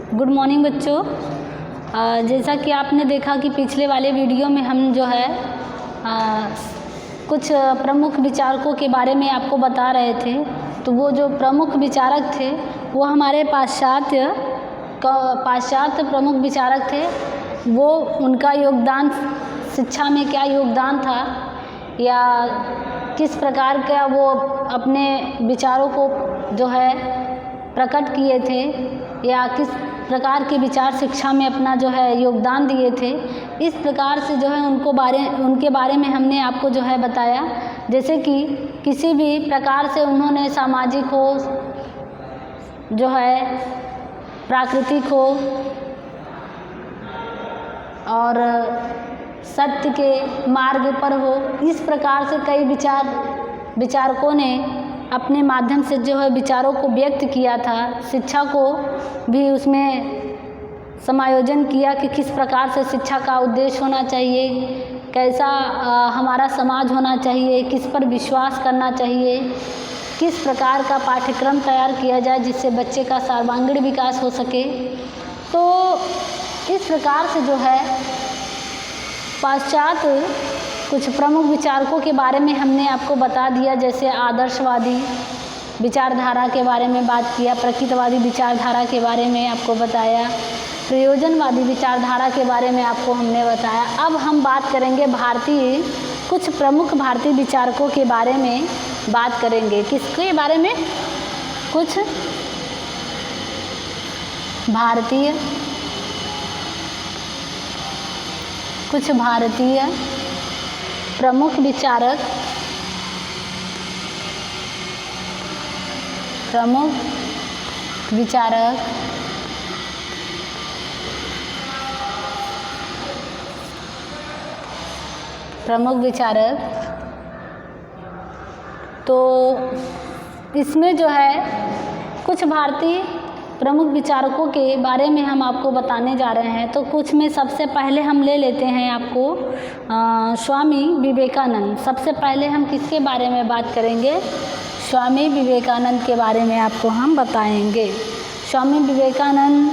Good morning बच्चों। जैसा कि आपने देखा कि पिछले वाले वीडियो में हम जो है कुछ प्रमुख विचारकों के बारे में आपको बता रहे थे। तो वो जो प्रमुख विचारक थे वो हमारे पाश्चात्य प्रमुख विचारक थे। वो उनका योगदान शिक्षा में क्या योगदान था या किस प्रकार का वो अपने विचारों को जो है प्रकट किए थे या किस प्रकार के विचार शिक्षा में अपना जो है योगदान दिए थे, इस प्रकार से जो है उनके बारे में हमने आपको जो है बताया। जैसे कि किसी भी प्रकार से उन्होंने सामाजिक हो जो है प्राकृतिक हो और सत्य के मार्ग पर हो, इस प्रकार से कई विचारकों ने अपने माध्यम से जो है विचारों को व्यक्त किया था। शिक्षा को भी उसमें समायोजन किया कि किस प्रकार से शिक्षा का उद्देश्य होना चाहिए, कैसा हमारा समाज होना चाहिए, किस पर विश्वास करना चाहिए, किस प्रकार का पाठ्यक्रम तैयार किया जाए जिससे बच्चे का सर्वांगीण विकास हो सके। तो इस प्रकार से जो है पाश्चात्य कुछ प्रमुख विचारकों के बारे में हमने आपको बता दिया। जैसे आदर्शवादी विचारधारा के बारे में बात किया, प्रकृतवादी विचारधारा के बारे में आपको बताया, प्रयोजनवादी विचारधारा के बारे में आपको हमने बताया। अब हम बात करेंगे कुछ प्रमुख भारतीय विचारकों के बारे में बात करेंगे। किसके बारे में? कुछ भारतीय प्रमुख विचारक तो इसमें जो है कुछ भारतीय प्रमुख विचारकों के बारे में हम आपको बताने जा रहे हैं। तो कुछ में सबसे पहले हम ले लेते हैं आपको स्वामी विवेकानंद। सबसे पहले हम किसके बारे में बात करेंगे? स्वामी विवेकानंद के बारे में आपको हम बताएंगे। स्वामी विवेकानंद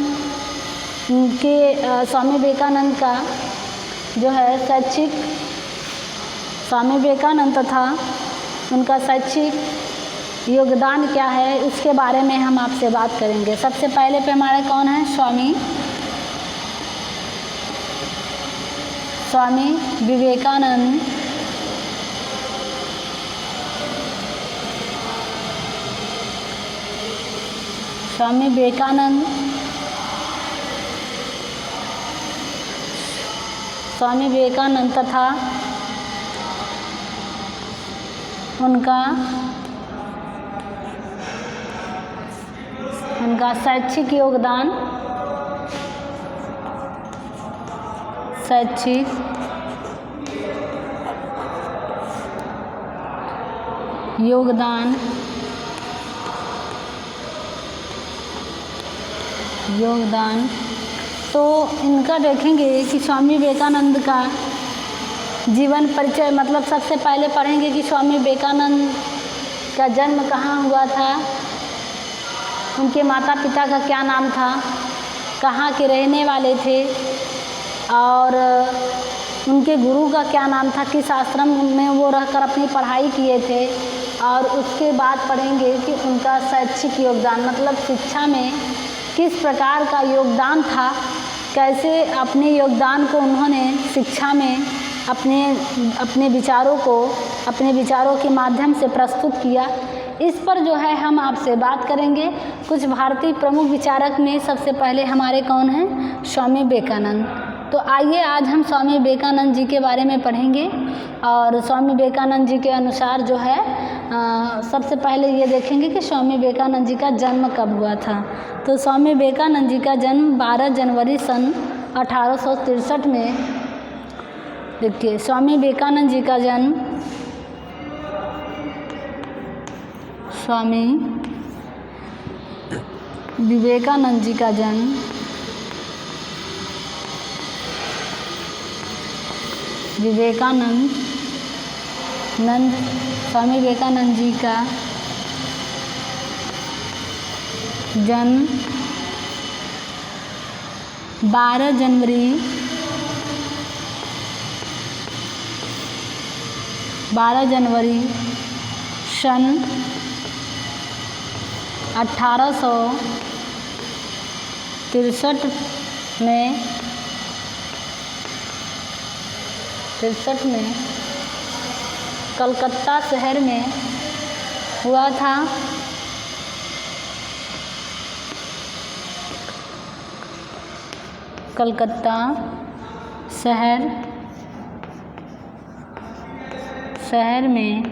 का जो है स्वामी विवेकानंद तथा उनका शैक्षिक योगदान क्या है उसके बारे में हम आपसे बात करेंगे। सबसे पहले पे हमारे कौन है? स्वामी विवेकानंद। स्वामी विवेकानंद तथा उनका शैक्षिक योगदान तो इनका देखेंगे कि स्वामी विवेकानंद का जीवन परिचय, मतलब सबसे पहले पढ़ेंगे कि स्वामी विवेकानंद का जन्म कहाँ हुआ था, उनके माता पिता का क्या नाम था, कहाँ के रहने वाले थे और उनके गुरु का क्या नाम था, किस आश्रम में वो रहकर अपनी पढ़ाई किए थे। और उसके बाद पढ़ेंगे कि उनका शैक्षिक योगदान, मतलब शिक्षा में किस प्रकार का योगदान था, कैसे अपने योगदान को उन्होंने शिक्षा में अपने विचारों के माध्यम से प्रस्तुत किया। इस पर जो है हम आपसे बात करेंगे। कुछ भारतीय प्रमुख विचारक में सबसे पहले हमारे कौन हैं? स्वामी विवेकानंद। तो आइए आज हम स्वामी विवेकानंद जी के बारे में पढ़ेंगे और स्वामी विवेकानंद जी के अनुसार जो है सबसे पहले ये देखेंगे कि स्वामी विवेकानंद जी का जन्म कब हुआ था। तो स्वामी विवेकानंद जी का जन्म 12 जनवरी सन 1863 में। देखिए, स्वामी विवेकानंद जी का जन्म 12 12 जनवरी सन 1863 में कलकत्ता शहर में हुआ था। कलकत्ता शहर में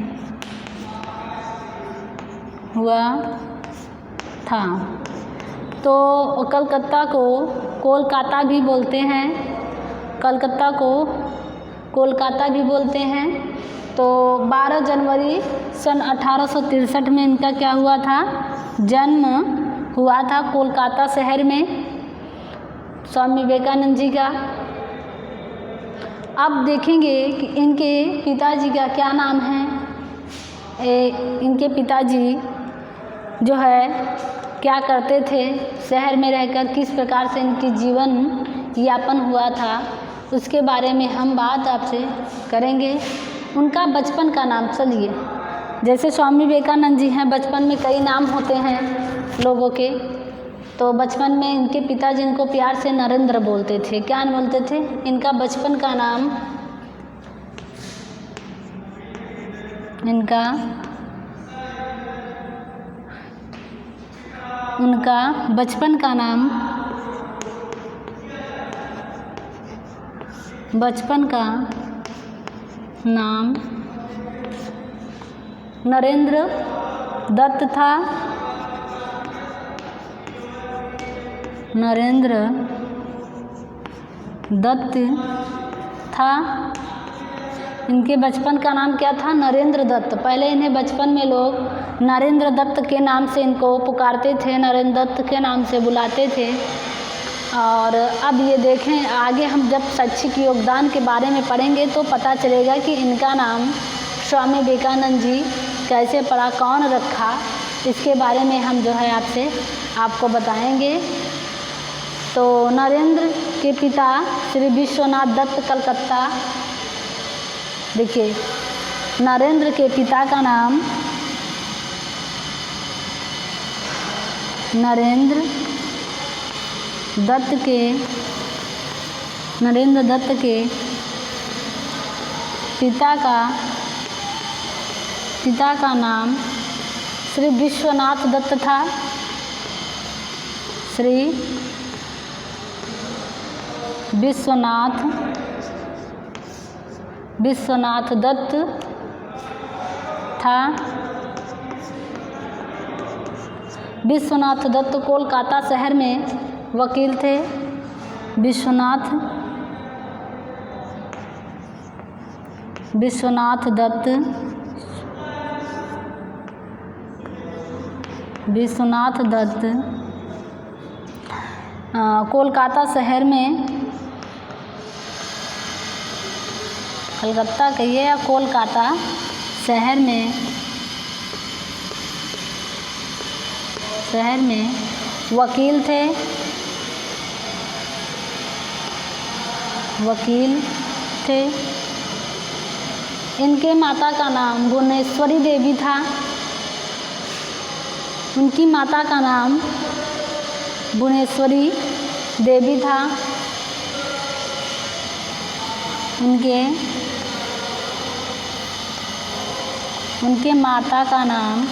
हुआ था। तो कलकत्ता को कोलकाता भी बोलते हैं, कलकत्ता को कोलकाता भी बोलते हैं। तो 12 जनवरी सन 1863 में इनका क्या हुआ था, जन्म हुआ था कोलकाता शहर में स्वामी विवेकानंद जी का। अब देखेंगे कि इनके पिताजी का क्या नाम है। इनके पिताजी जो है क्या करते थे, शहर में रहकर किस प्रकार से इनकी जीवन यापन हुआ था, उसके बारे में हम बात आपसे करेंगे। उनका बचपन का नाम, चलिए जैसे स्वामी विवेकानंद जी हैं, बचपन में कई नाम होते हैं लोगों के। तो बचपन में इनके पिताजी इनको प्यार से नरेंद्र बोलते थे। क्या बोलते थे? इनका बचपन का नाम, उनका बचपन का नाम नरेंद्र दत्त था। नरेंद्र दत्त था। इनके बचपन का नाम क्या था? नरेंद्र दत्त। पहले इन्हें बचपन में लोग नरेंद्र दत्त के नाम से इनको पुकारते थे, नरेंद्र दत्त के नाम से बुलाते थे। और अब ये देखें, आगे हम जब शैक्षिक योगदान के बारे में पढ़ेंगे तो पता चलेगा कि इनका नाम स्वामी विवेकानंद जी कैसे पड़ा, कौन रखा, इसके बारे में हम जो है आपको बताएंगे। तो नरेंद्र के पिता श्री विश्वनाथ दत्त कलकत्ता, देखिए नरेंद्र के पिता का नाम नरेंद्र दत्त के पिता का नाम श्री विश्वनाथ दत्त था। श्री विश्वनाथ दत्त था। विश्वनाथ दत्त कोलकाता शहर में वकील थे। विश्वनाथ दत्त कोलकाता शहर में, कलकत्ता कहिए या कोलकाता शहर में वकील थे। इनके माता का नाम भुवनेश्वरी देवी था। उनकी माता का नाम भुवनेश्वरी देवी था। उनके माता का नाम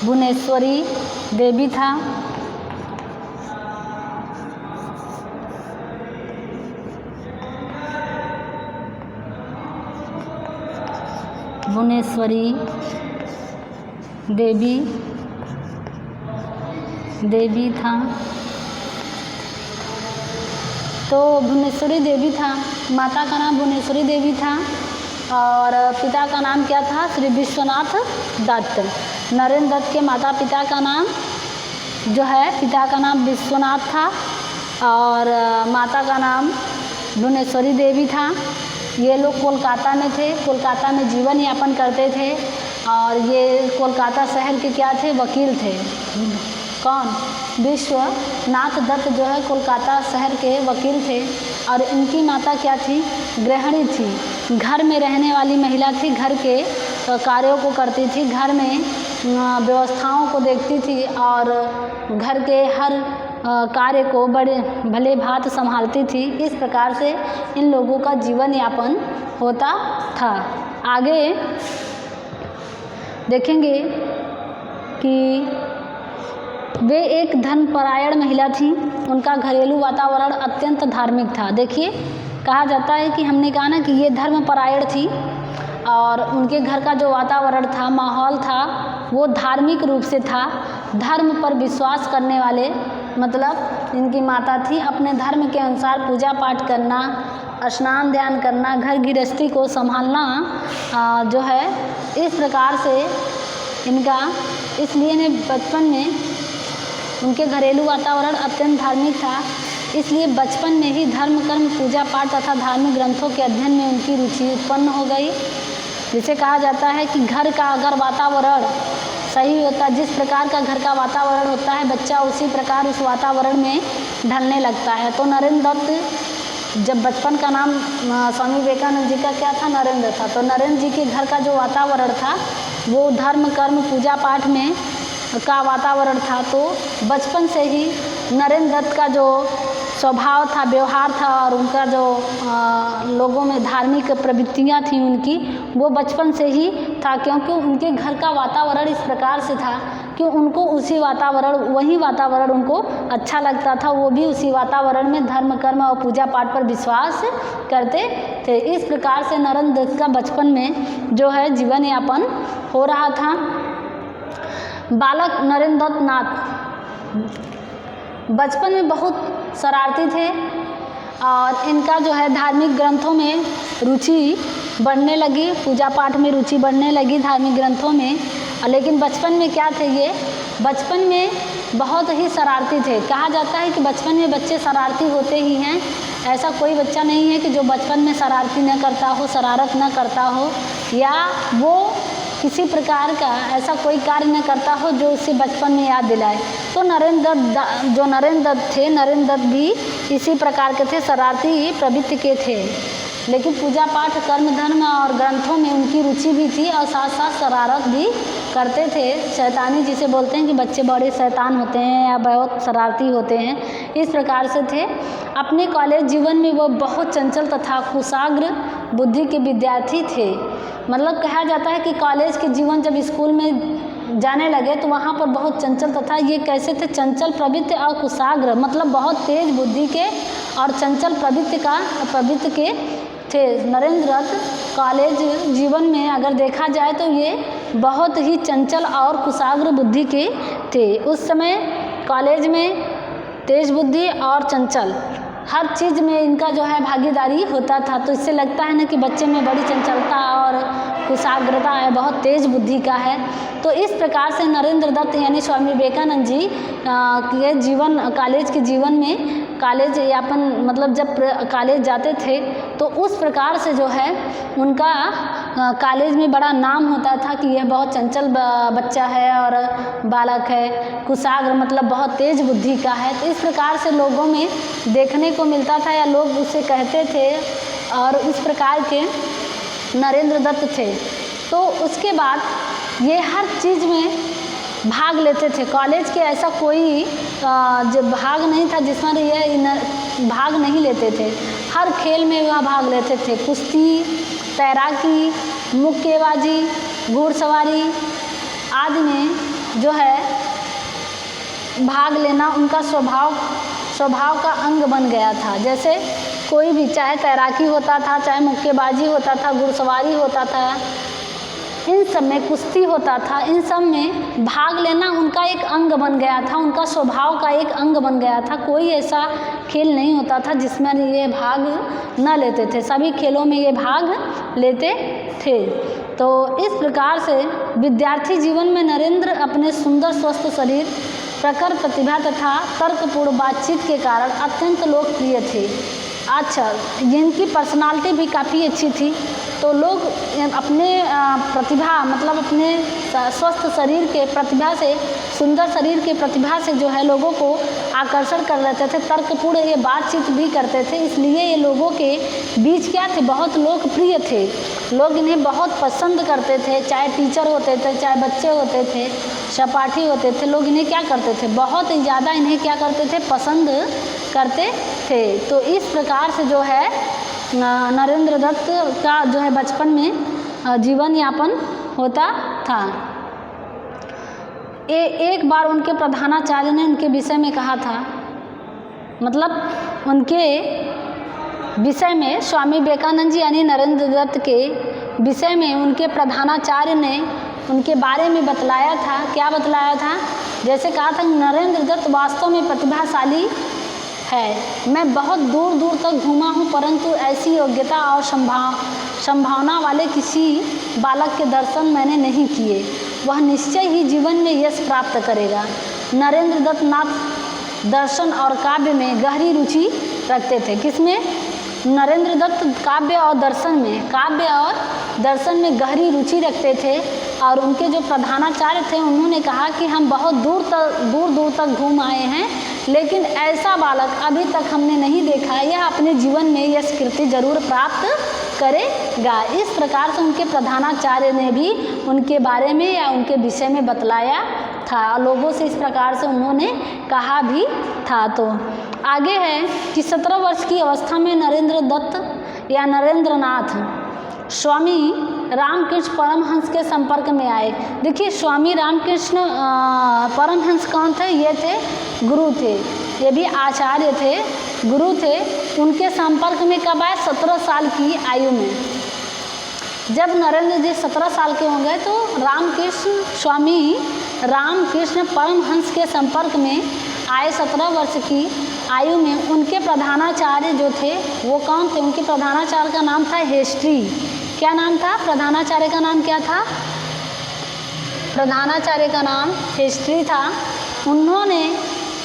भुवनेश्वरी देवी था। भुवनेश्वरी देवी था। तो भुवनेश्वरी देवी था, माता का नाम भुवनेश्वरी देवी था और पिता का नाम क्या था? श्री विश्वनाथ दत्त। नरेंद्र दत्त के माता पिता का नाम जो है, पिता का नाम विश्वनाथ था और माता का नाम भुवनेश्वरी देवी था। ये लोग कोलकाता में थे, कोलकाता में जीवन यापन करते थे और ये कोलकाता शहर के क्या थे, वकील थे। कौन? विश्वनाथ दत्त जो है कोलकाता शहर के वकील थे। और इनकी माता क्या थी? गृहिणी थी, घर में रहने वाली महिला थी, घर के कार्यों को करती थी, घर में व्यवस्थाओं को देखती थी और घर के हर कार्य को बड़े भले भांति संभालती थी। इस प्रकार से इन लोगों का जीवन यापन होता था। आगे देखेंगे कि वे एक धर्मपरायण महिला थी। उनका घरेलू वातावरण अत्यंत धार्मिक था। देखिए, कहा जाता है कि हमने कहा ना कि ये धर्मपरायण थी और उनके घर का जो वातावरण था, माहौल था, वो धार्मिक रूप से था। धर्म पर विश्वास करने वाले, मतलब इनकी माता थी, अपने धर्म के अनुसार पूजा पाठ करना, स्नान ध्यान करना, घर गृहस्थी को संभालना जो है, इस प्रकार से इनका, इसलिए ने बचपन में उनके घरेलू वातावरण अत्यंत धार्मिक था। इसलिए बचपन में ही धर्म कर्म पूजा पाठ तथा धार्मिक ग्रंथों के अध्ययन में उनकी रुचि उत्पन्न हो गई। जिसे कहा जाता है कि घर का अगर वातावरण सही होता, जिस प्रकार का घर का वातावरण होता है, बच्चा उसी प्रकार उस वातावरण में ढलने लगता है। तो नरेंद्र दत्त, जब बचपन का नाम स्वामी विवेकानंद जी का क्या था? नरेंद्र था। तो नरेंद्र जी के घर का जो वातावरण था वो धर्म कर्म पूजा पाठ में का वातावरण था। तो बचपन से ही नरेंद्र दत्त का जो स्वभाव था, व्यवहार था और उनका जो लोगों में धार्मिक प्रवृत्तियां थी उनकी, वो बचपन से ही था, क्योंकि उनके घर का वातावरण इस प्रकार से था कि उनको उसी वातावरण, वही वातावरण उनको अच्छा लगता था। वो भी उसी वातावरण में धर्म कर्म और पूजा पाठ पर विश्वास करते थे। इस प्रकार से नरेंद्र दत्त का बचपन में जो है जीवन यापन हो रहा था। बालक नरेंद्र दत्त नाथ बचपन में बहुत शरारती थे और इनका जो है धार्मिक ग्रंथों में रुचि बढ़ने लगी, पूजा पाठ में रुचि बढ़ने लगी धार्मिक ग्रंथों में। लेकिन बचपन में क्या थे? ये बचपन में बहुत ही शरारती थे। कहा जाता है कि बचपन में बच्चे शरारती होते ही हैं। ऐसा कोई बच्चा नहीं है कि जो बचपन में शरारती न करता हो, शरारत न करता हो, या वो किसी प्रकार का ऐसा कोई कार्य न करता हो जो उसे बचपन में याद दिलाए। तो नरेंद्र दत्त थे, नरेंद्र दत्त भी इसी प्रकार के थे, शरारती प्रवृत्ति के थे। लेकिन पूजा पाठ कर्म धर्म और ग्रंथों में उनकी रुचि भी थी और साथ साथ शरारत भी करते थे। शैतानी जिसे बोलते हैं कि बच्चे बड़े शैतान होते हैं या बहुत शरारती होते हैं, इस प्रकार से थे। अपने कॉलेज जीवन में वो बहुत चंचल तथा कुशाग्र बुद्धि के विद्यार्थी थे। मतलब कहा जाता है कि कॉलेज के जीवन, जब स्कूल में जाने लगे तो वहाँ पर बहुत चंचल तथा ये कैसे थे? चंचल प्रवृत्ति और कुशाग्र, मतलब बहुत तेज बुद्धि के और चंचल प्रवृत्ति के थे। नरेंद्र दत्त कॉलेज जीवन में अगर देखा जाए तो ये बहुत ही चंचल और कुशाग्र बुद्धि के थे। उस समय कॉलेज में तेज बुद्धि और चंचल हर चीज़ में इनका जो है भागीदारी होता था। तो इससे लगता है ना कि बच्चे में बड़ी चंचलता और कुशाग्रता है, बहुत तेज बुद्धि का है। तो इस प्रकार से नरेंद्र दत्त यानी स्वामी विवेकानंद जी के जीवन, कॉलेज के जीवन में, कॉलेज यापन मतलब जब कॉलेज जाते थे तो उस प्रकार से जो है उनका कॉलेज में बड़ा नाम होता था कि यह बहुत चंचल बच्चा है और बालक है, कुशाग्र मतलब बहुत तेज बुद्धि का है। तो इस प्रकार से लोगों में देखने को मिलता था या लोग उसे कहते थे और इस प्रकार के नरेंद्र दत्त थे। तो उसके बाद ये हर चीज़ में भाग लेते थे। कॉलेज के ऐसा कोई भाग नहीं था जिसमें ये भाग नहीं लेते थे। हर खेल में वह भाग लेते थे। कुश्ती, तैराकी, मुक्केबाजी, घुड़सवारी आदि में जो है भाग लेना उनका स्वभाव का अंग बन गया था। जैसे कोई भी, चाहे तैराकी होता था, चाहे मुक्केबाजी होता था, घुड़सवारी होता था, इन सब में कुश्ती होता था, इन सब में भाग लेना उनका एक अंग बन गया था, उनका स्वभाव का एक अंग बन गया था। कोई ऐसा खेल नहीं होता था जिसमें ये भाग न लेते थे, सभी खेलों में ये भाग लेते थे। तो इस प्रकार से विद्यार्थी जीवन में नरेंद्र अपने सुंदर स्वस्थ शरीर, प्रखर प्रतिभा तथा तर्कपूर्ण बातचीत के कारण अत्यंत लोकप्रिय थे। अच्छा, इनकी पर्सनालिटी भी काफ़ी अच्छी थी। तो लोग अपने प्रतिभा मतलब अपने स्वस्थ शरीर के प्रतिभा से, सुंदर शरीर के प्रतिभा से जो है लोगों को आकर्षण कर लेते थे, तर्कपूर्ण ये बातचीत भी करते थे, इसलिए ये लोगों के बीच क्या थे, बहुत लोकप्रिय थे। लोग इन्हें बहुत पसंद करते थे, चाहे टीचर होते थे, चाहे बच्चे होते थे, सहपाठी होते थे, लोग इन्हें क्या करते थे, बहुत ही ज़्यादा इन्हें क्या करते थे, पसंद करते थे। तो इस प्रकार से जो है नरेंद्र दत्त का जो है बचपन में जीवन यापन होता था। एक बार उनके प्रधानाचार्य ने उनके विषय में कहा था, मतलब उनके विषय में स्वामी विवेकानंद जी यानी नरेंद्र दत्त के विषय में उनके प्रधानाचार्य ने उनके बारे में बतलाया था। क्या बतलाया था? जैसे कहा था, नरेंद्र दत्त वास्तव में प्रतिभाशाली है। मैं बहुत दूर दूर तक घूमा हूँ, परंतु ऐसी योग्यता और संभावना वाले किसी बालक के दर्शन मैंने नहीं किए। वह निश्चय ही जीवन में यश प्राप्त करेगा। नरेंद्र दत्त नाथ दर्शन और काव्य में गहरी रुचि रखते थे। किसमें? नरेंद्र दत्त काव्य और दर्शन में गहरी रुचि रखते थे। और उनके जो प्रधानाचार्य थे उन्होंने कहा कि हम बहुत दूर दूर तक घूम आए हैं, लेकिन ऐसा बालक अभी तक हमने नहीं देखा, यह अपने जीवन में यश कीर्ति जरूर प्राप्त करेगा। इस प्रकार से उनके प्रधानाचार्य ने भी उनके बारे में या उनके विषय में बतलाया था, लोगों से इस प्रकार से उन्होंने कहा भी था। तो आगे है कि 17 वर्ष की अवस्था में नरेंद्र दत्त या नरेंद्र नाथ स्वामी रामकृष्ण परमहंस के संपर्क में आए। देखिए, स्वामी रामकृष्ण परमहंस कौन थे? ये थे गुरु थे, ये भी आचार्य थे, गुरु थे। उनके संपर्क में कब आए? 17 साल की आयु में। जब नरेंद्र जी 17 साल के होंगे तो स्वामी रामकृष्ण परमहंस के संपर्क में आए 17 वर्ष की आयु में। उनके प्रधानाचार्य जो थे वो कौन थे? उनके प्रधानाचार्य का नाम था हेस्ट्री। क्या नाम था? प्रधानाचार्य का नाम क्या था? प्रधानाचार्य का नाम हेस्ट्री था। उन्होंने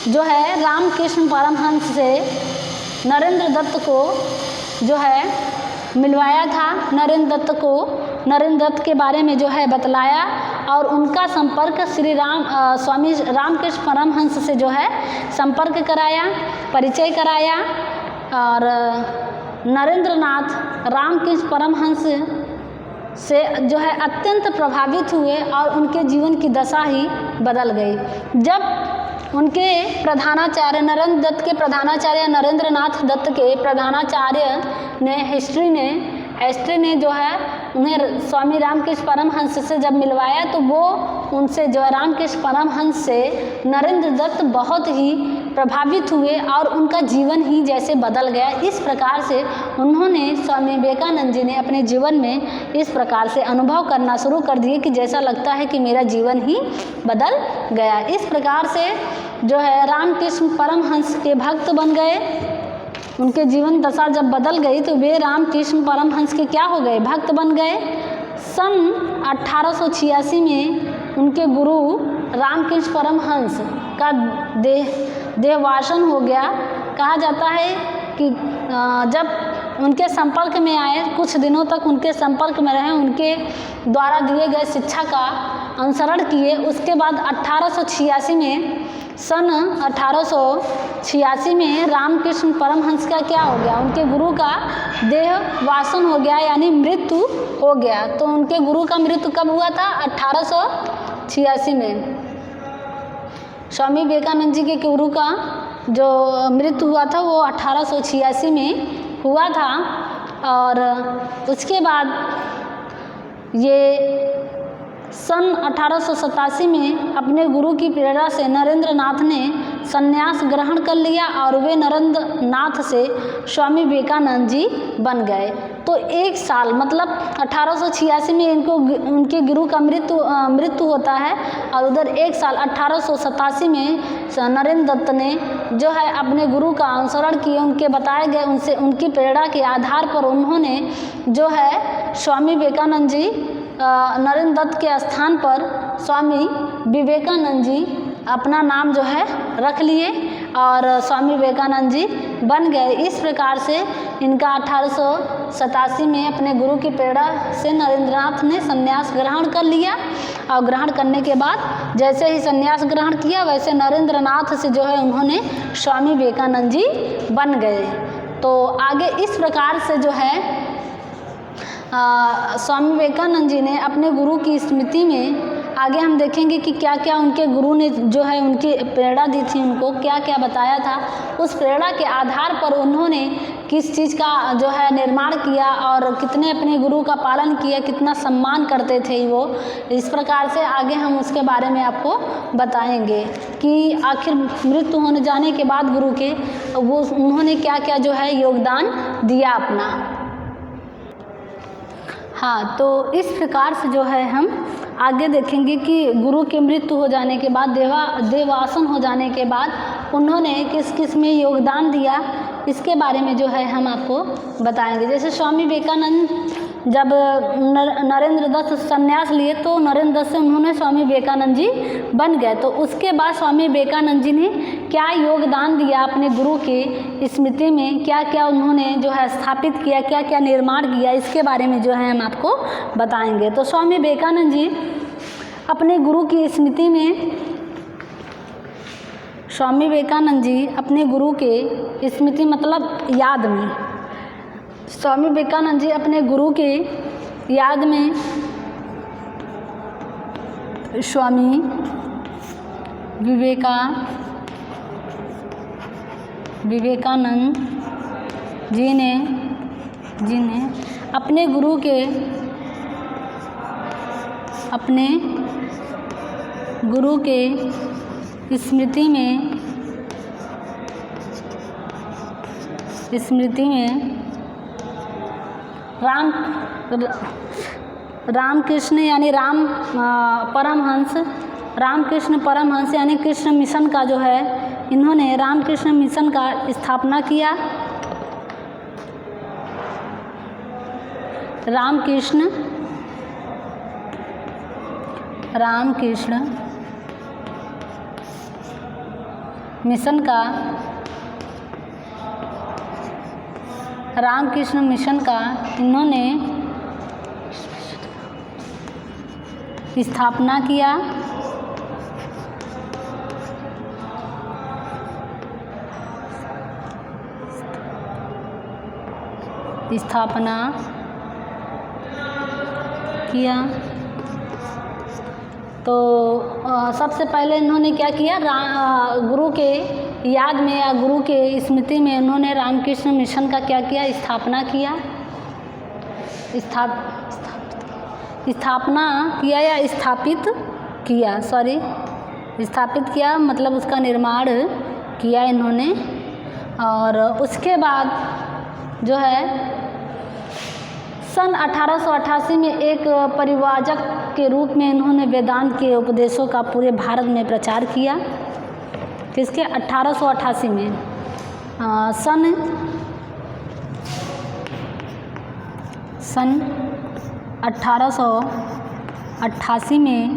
जो है रामकृष्ण परमहंस से नरेंद्र दत्त को जो है मिलवाया था। नरेंद्र दत्त के बारे में जो है बतलाया और उनका संपर्क स्वामी रामकृष्ण परमहंस से जो है संपर्क कराया, परिचय कराया। और नरेंद्र नाथ रामकृष्ण परमहंस से जो है अत्यंत प्रभावित हुए और उनके जीवन की दशा ही बदल गई। जब उनके प्रधानाचार्य नरेंद्र दत्त के प्रधानाचार्य नरेंद्र नाथ दत्त के प्रधानाचार्य ने हेस्ट्री ने जो है उन्हें स्वामी रामकृष्ण परमहंस से जब मिलवाया तो वो उनसे जो है रामकृष्ण परमहंस से नरेंद्र दत्त बहुत ही प्रभावित हुए और उनका जीवन ही जैसे बदल गया। इस प्रकार से उन्होंने स्वामी विवेकानंद जी ने अपने जीवन में इस प्रकार से अनुभव करना शुरू कर दिए कि जैसा लगता है कि मेरा जीवन ही बदल गया। इस प्रकार से जो है रामकृष्ण परमहंस के भक्त बन गए। उनके जीवन दशा जब बदल गई तो वे रामकृष्ण परमहंस के क्या हो गए? भक्त बन गए। सन 1886 में उनके गुरु रामकृष्ण परमहंस का देहवासन हो गया। कहा जाता है कि जब उनके संपर्क में आए, कुछ दिनों तक उनके संपर्क में रहे, उनके द्वारा दिए गए शिक्षा का अनुसरण किए। उसके बाद 1886 में सन 1886 में रामकृष्ण परमहंस का क्या हो गया? उनके गुरु का देहवासन हो गया, यानी मृत्यु हो गया। तो उनके गुरु का मृत्यु कब हुआ था? 1886 में। स्वामी विवेकानंद जी के गुरु का जो मृत्यु हुआ था वो 1886 में हुआ था। और उसके बाद ये सन 1887 में अपने गुरु की प्रेरणा से नरेंद्र नाथ ने संन्यास ग्रहण कर लिया और वे नरेंद्र नाथ से स्वामी विवेकानंद जी बन गए। तो एक साल मतलब 1886 में इनको उनके गुरु का मृत्यु होता है और उधर एक साल 1887 में नरेंद्र दत्त ने जो है अपने गुरु का अनुसरण किए। उनके बताए गए उनसे उनकी प्रेरणा के आधार पर उन्होंने जो है स्वामी विवेकानंद जी नरेंद्र दत्त के स्थान पर स्वामी विवेकानंद जी अपना नाम जो है रख लिए और स्वामी विवेकानंद जी बन गए। इस प्रकार से इनका 1887 में अपने गुरु की प्रेरणा से नरेंद्रनाथ ने संन्यास ग्रहण कर लिया और ग्रहण करने के बाद जैसे ही संन्यास ग्रहण किया वैसे नरेंद्रनाथ से जो है उन्होंने स्वामी विवेकानंद जी बन गए। तो आगे इस प्रकार से जो है स्वामी विवेकानंद जी ने अपने गुरु की स्मृति में आगे हम देखेंगे कि क्या क्या उनके गुरु ने जो है उनकी प्रेरणा दी थी, उनको क्या क्या बताया था, उस प्रेरणा के आधार पर उन्होंने किस चीज़ का जो है निर्माण किया और कितने अपने गुरु का पालन किया, कितना सम्मान करते थे वो। इस प्रकार से आगे हम उसके बारे में आपको बताएंगे कि आखिर मृत्यु होने जाने के बाद गुरु के वो उन्होंने क्या क्या जो है योगदान दिया अपना। हाँ, तो इस प्रकार से जो है हम आगे देखेंगे कि गुरु की मृत्यु हो जाने के बाद देवासन हो जाने के बाद उन्होंने किस किस में योगदान दिया, इसके बारे में जो है हम आपको बताएंगे। जैसे स्वामी विवेकानंद जब नरेंद्र दत्त संन्यास लिए तो नरेंद्र दत्त से उन्होंने स्वामी विवेकानंद जी बन गए। तो उसके बाद स्वामी विवेकानंद जी ने क्या योगदान दिया अपने गुरु के स्मृति में, क्या क्या उन्होंने जो है स्थापित किया, क्या क्या निर्माण किया, इसके बारे में जो है हम आपको बताएंगे। तो स्वामी विवेकानंद जी अपने गुरु की स्मृति में स्वामी विवेकानंद जी अपने गुरु के स्मृति मतलब याद में स्वामी विवेकानंद जी अपने गुरु के याद में स्वामी विवेकानंद जी ने अपने गुरु के स्मृति में रामकृष्ण यानी रामकृष्ण परमहंस यानी कृष्ण मिशन का जो है इन्होंने रामकृष्ण मिशन का स्थापना किया। रामकृष्ण मिशन का इन्होंने स्थापना किया। तो सबसे पहले इन्होंने क्या किया, गुरु के याद में या गुरु के स्मृति में उन्होंने रामकृष्ण मिशन का क्या किया, स्थापना किया या स्थापित किया मतलब उसका निर्माण किया इन्होंने। और उसके बाद जो है सन 1888 में एक परिव्राजक के रूप में इन्होंने वेदांत के उपदेशों का पूरे भारत में प्रचार किया। किसके 1888 में सन 1888 में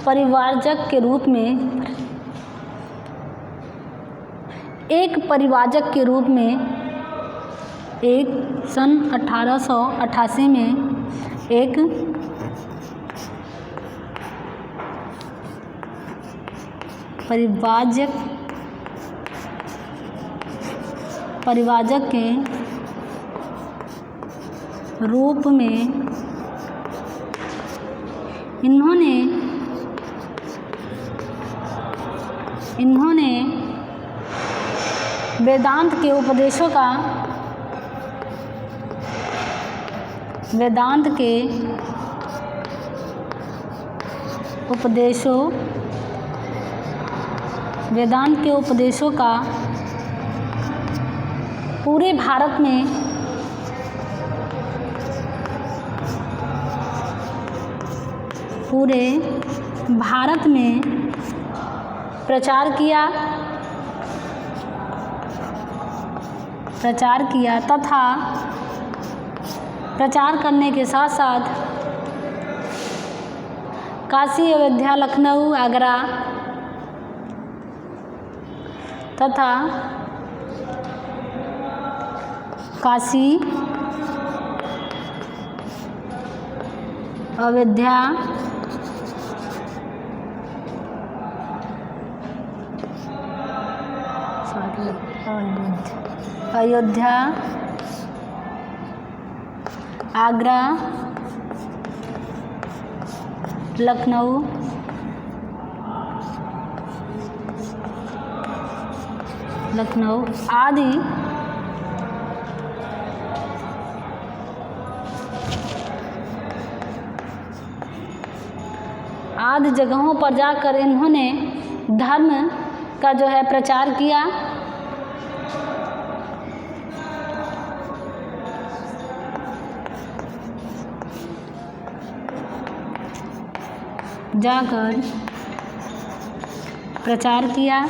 परिव्राजक के रूप में सन 1888 में एक परिव्राजक के रूप में इन्होंने वेदांत के उपदेशों का पूरे भारत में प्रचार किया तथा प्रचार करने के साथ साथ काशी, अयोध्या, लखनऊ, आगरा तथा काशी, अयोध्या, आगरा, लखनऊ, आदि जगहों पर जाकर इन्होंने धर्म का जो है प्रचार किया। जाकर प्रचार किया।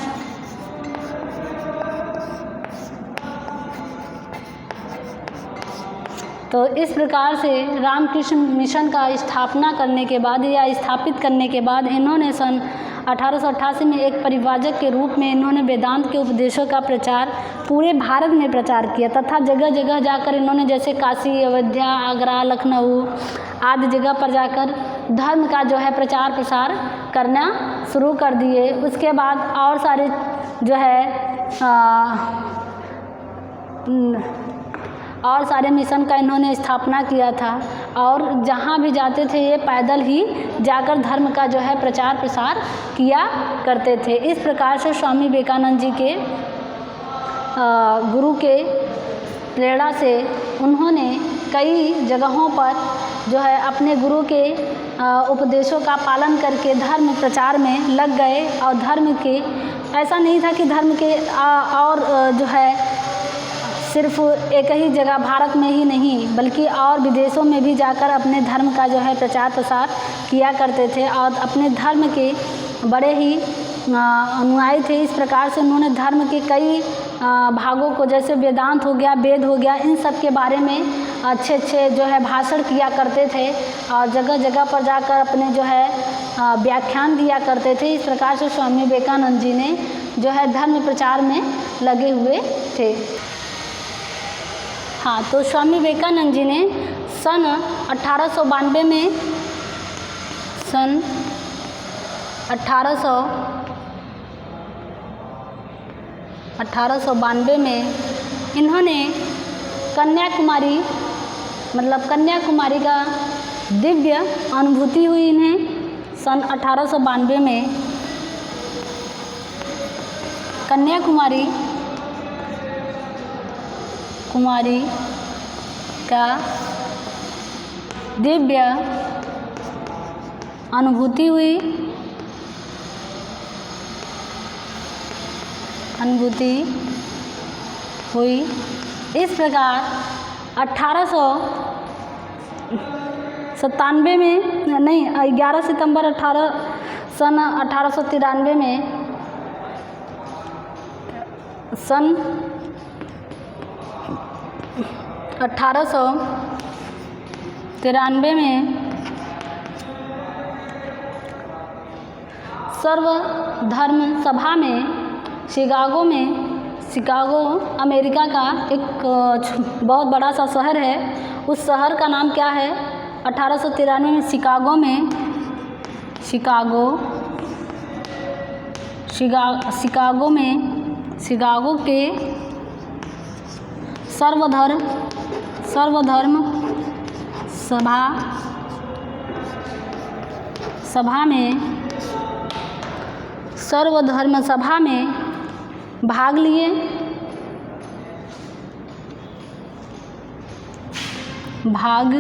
तो इस प्रकार से रामकृष्ण मिशन का स्थापना करने के बाद या स्थापित करने के बाद इन्होंने सन 1888 में एक परिव्राजक के रूप में इन्होंने वेदांत के उपदेशों का प्रचार पूरे भारत में प्रचार किया तथा जगह जगह जाकर इन्होंने जैसे काशी, अयोध्या, आगरा, लखनऊ आदि जगह पर जाकर धर्म का जो है प्रचार प्रसार करना शुरू कर दिए। उसके बाद और सारे जो है और सारे मिशन का इन्होंने स्थापना किया था और जहाँ भी जाते थे ये पैदल ही जाकर धर्म का जो है प्रचार प्रसार किया करते थे। इस प्रकार से स्वामी विवेकानंद जी के गुरु के प्रेरणा से उन्होंने कई जगहों पर जो है अपने गुरु के उपदेशों का पालन करके धर्म प्रचार में लग गए और धर्म के ऐसा नहीं था कि धर्म के और जो है सिर्फ एक ही जगह भारत में ही नहीं बल्कि और विदेशों में भी जाकर अपने धर्म का जो है प्रचार प्रसार किया करते थे और अपने धर्म के बड़े ही अनुयायी थे। इस प्रकार से उन्होंने धर्म के कई भागों को जैसे वेदांत हो गया, वेद हो गया, इन सब के बारे में अच्छे अच्छे जो है भाषण किया करते थे और जगह जगह पर जाकर अपने जो है व्याख्यान दिया करते थे। इस प्रकार से स्वामी विवेकानंद जी ने जो है धर्म प्रचार में लगे हुए थे। हाँ, तो स्वामी विवेकानंद जी ने सन 1892 में सन 1892 में इन्होंने कन्याकुमारी मतलब कन्याकुमारी का दिव्य अनुभूति हुई इन्हें सन 1892 में कन्याकुमारी का दिव्य अनुभूति हुई। इस प्रकार 1897 में नहीं 11 सितंबर सन 1893 में सन 1893 में सर्वधर्म सभा में शिकागो अमेरिका का एक बहुत बड़ा सा शहर है। उस शहर का नाम क्या है? 1893 में शिकागो के सर्वधर्म सभा में भाग लिए। भाग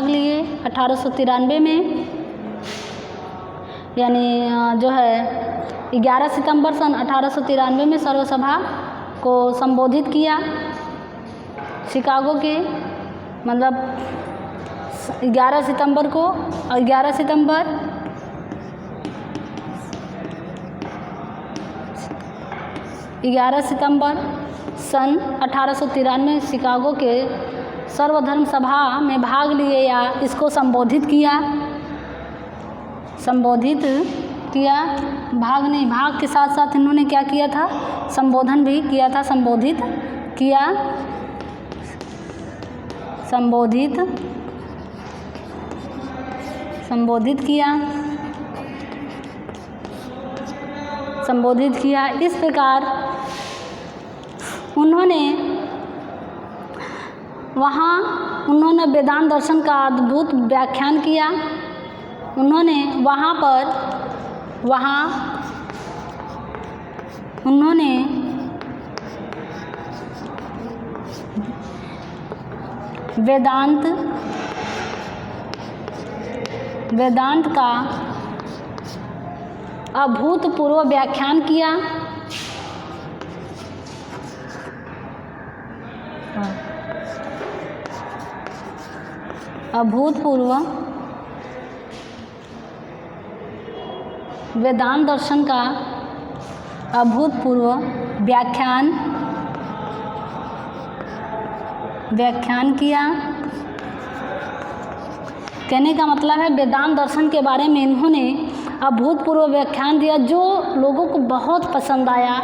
लिए 1893 में, यानी जो है 11 सितंबर सन 1893 में सर्वसभा को संबोधित किया। शिकागो के मतलब 11 सितंबर सन 1893 शिकागो के सर्वधर्म सभा में भाग लिए या इसको संबोधित किया। संबोधित किया। भाग नहीं, भाग के साथ साथ इन्होंने क्या किया था, संबोधन भी किया था। संबोधित किया, संबोधित किया, संबोधित किया। इस प्रकार उन्होंने वेदांत दर्शन का अद्भुत व्याख्यान किया। उन्होंने वेदांत का अभूतपूर्व व्याख्यान किया। अभूतपूर्व वेदांत दर्शन का अभूतपूर्व व्याख्यान किया। कहने का मतलब है वेदांत दर्शन के बारे में इन्होंने अभूतपूर्व व्याख्यान दिया जो लोगों को बहुत पसंद आया।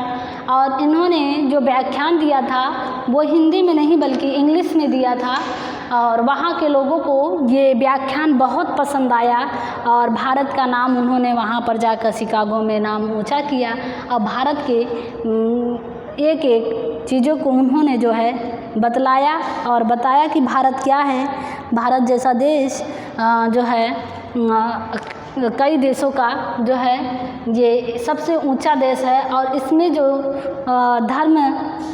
और इन्होंने जो व्याख्यान दिया था वो हिंदी में नहीं बल्कि इंग्लिश में दिया था और वहाँ के लोगों को ये व्याख्यान बहुत पसंद आया और भारत का नाम उन्होंने वहाँ पर जाकर शिकागो में नाम ऊंचा किया। और भारत के एक एक चीज़ों को उन्होंने जो है बतलाया और बताया कि भारत क्या है। भारत जैसा देश जो है कई देशों का जो है ये सबसे ऊंचा देश है और इसमें जो धर्म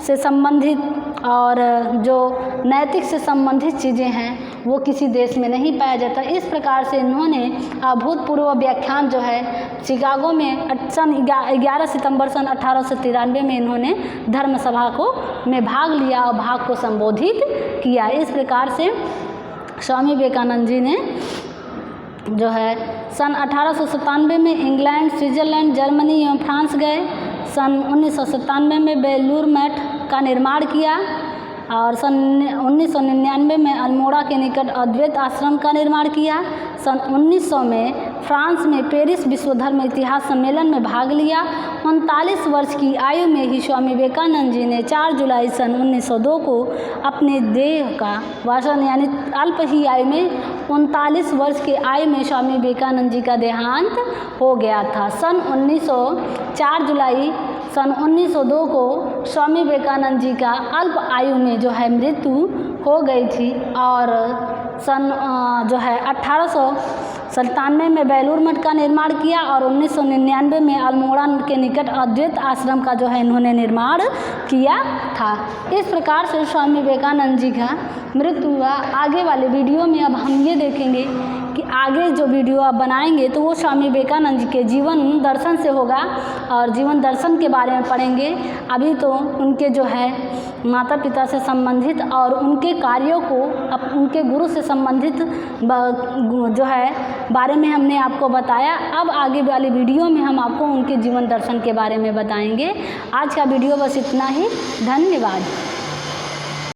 से संबंधित और जो नैतिक से संबंधित चीज़ें हैं वो किसी देश में नहीं पाया जाता। इस प्रकार से इन्होंने अभूतपूर्व व्याख्यान जो है शिकागो में सन 11 सितंबर सन 1893 में इन्होंने धर्म सभा में भाग लिया और भाग को संबोधित किया। इस प्रकार से स्वामी विवेकानंद जी ने जो है सन 1897 में इंग्लैंड, स्विट्ज़रलैंड, जर्मनी एवं फ्रांस गए। सन 1997 में बेलूर मठ का निर्माण किया और सन 1999 में अल्मोड़ा के निकट अद्वैत आश्रम का निर्माण किया। सन 1900 में फ्रांस में पेरिस विश्व धर्म इतिहास सम्मेलन में भाग लिया। 39 वर्ष की आयु में ही स्वामी विवेकानंद जी ने 4 जुलाई सन 1902 को अपने देह का वासन यानी अल्प ही आयु में 39 वर्ष की आयु में स्वामी विवेकानंद जी का देहांत हो गया था। सन 4 जुलाई सन 1902 को स्वामी विवेकानंद जी का अल्प आयु में जो है मृत्यु हो गई थी और सन जो है 1897 में बेलूर मठ का निर्माण किया और 1999 में अल्मोड़ा के निकट अद्वैत आश्रम का जो है इन्होंने निर्माण किया था। इस प्रकार से स्वामी विवेकानंद जी का मृत्यु हुआ। आगे वाले वीडियो में अब हम ये देखेंगे कि आगे जो वीडियो आप बनाएंगे तो वो स्वामी विवेकानंद जी के जीवन दर्शन से होगा और जीवन दर्शन के बारे में पढ़ेंगे। अभी तो उनके जो है माता पिता से संबंधित और उनके कार्यों को उनके गुरु से संबंधित जो है बारे में हमने आपको बताया। अब आगे वाली वीडियो में हम आपको उनके जीवन दर्शन के बारे में बताएंगे। आज का वीडियो बस इतना ही। धन्यवाद।